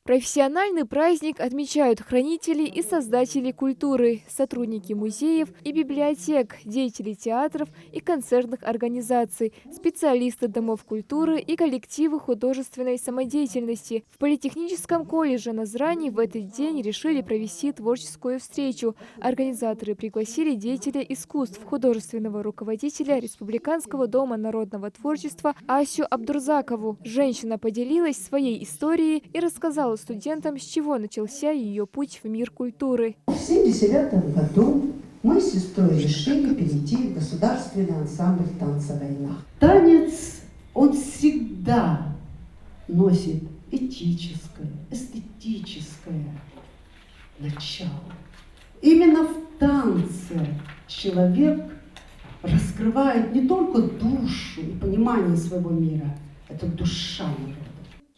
Профессиональный праздник отмечают хранители и создатели культуры, сотрудники музеев и библиотек, деятели театров и концертных организаций, специалисты домов культуры и коллективы художественной самодеятельности. В Политехническом колледже Назрани в этот день решили провести творческую встречу. Организаторы пригласили деятеля искусств, художественного руководителя Республиканского дома народного творчества Асю Абдурзакову. Женщина поделилась своей историей и рассказала студентам, с чего начался ее путь в мир культуры. В 1979 году мы с сестрой решили перейти в государственный ансамбль танца «Война». Танец, он всегда носит этическое, эстетическое начало. Именно в танце человек раскрывает не только душу и понимание своего мира, это душа народа.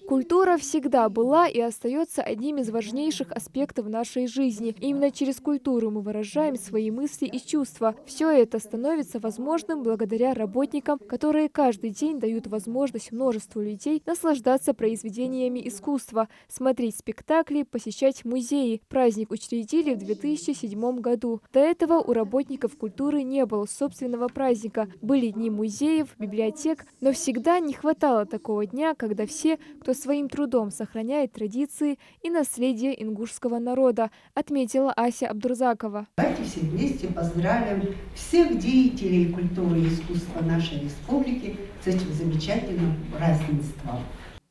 Культура всегда была и остается одним из важнейших аспектов нашей жизни. Именно через культуру мы выражаем свои мысли и чувства. Все это становится возможным благодаря работникам, которые каждый день дают возможность множеству людей наслаждаться произведениями искусства, смотреть спектакли, посещать музеи. Праздник учредили в 2007 году. До этого у работников культуры не было собственного праздника. Были дни музеев, библиотек, но всегда не хватало такого дня, когда все, кто своим трудом сохраняет традиции и наследие ингушского народа, отметила Ася Абдурзакова. Давайте все вместе поздравим всех деятелей культуры и искусства нашей республики с этим замечательным празднеством.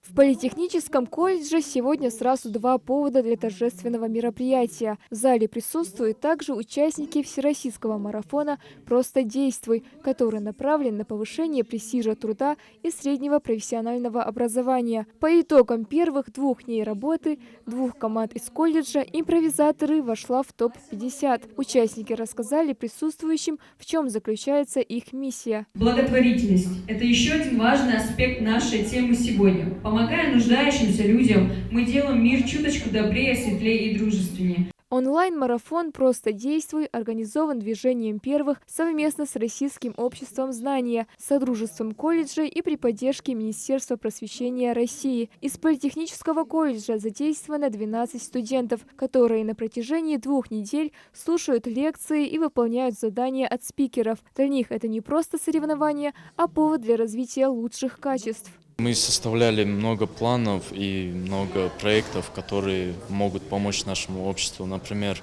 В Политехническом колледже сегодня сразу два повода для торжественного мероприятия. В зале присутствуют также участники всероссийского марафона «Просто действуй», который направлен на повышение престижа труда и среднего профессионального образования. По итогам первых 2 дней работы 2 команд из колледжа «Импровизаторы» вошла в топ-50. Участники рассказали присутствующим, в чем заключается их миссия. Благотворительность – это еще один важный аспект нашей темы сегодня. Помогая нуждающимся людям, мы делаем мир чуточку добрее, светлее и дружественнее. Онлайн-марафон «Просто действуй» организован движением первых совместно с Российским обществом знания, Содружеством колледжей и при поддержке Министерства просвещения России. Из Политехнического колледжа задействовано 12 студентов, которые на протяжении 2 недель слушают лекции и выполняют задания от спикеров. Для них это не просто соревнование, а повод для развития лучших качеств. Мы составляли много планов и много проектов, которые могут помочь нашему обществу. Например,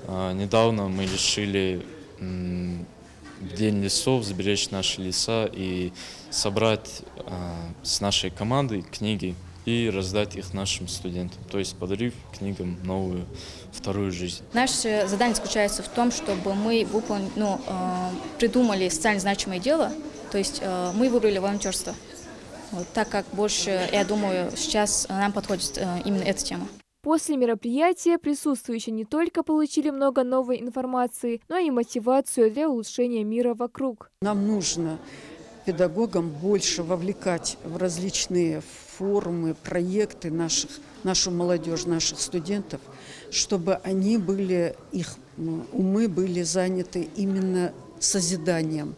недавно мы решили в День лесов сберечь наши леса и собрать с нашей командой книги и раздать их нашим студентам, то есть подарив книгам новую, вторую жизнь. Наше задание заключается в том, чтобы мы придумали социально значимое дело, то есть мы выбрали волонтерство. Вот, так как больше, я думаю, сейчас нам подходит именно эта тема. После мероприятия присутствующие не только получили много новой информации, но и мотивацию для улучшения мира вокруг. Нам нужно педагогам больше вовлекать в различные форумы, проекты нашу молодежь, наших студентов, чтобы их умы были заняты именно созиданием.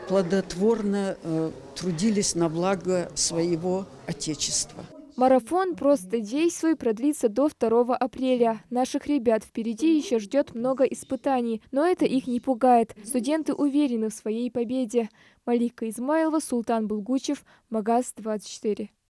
Плодотворно трудились на благо своего Отечества. Марафон «Просто действуй» продлится до 2 апреля. Наших ребят впереди еще ждет много испытаний, но это их не пугает. Студенты уверены в своей победе. Малика Измайлова, Султан Булгучев, Магаз 24.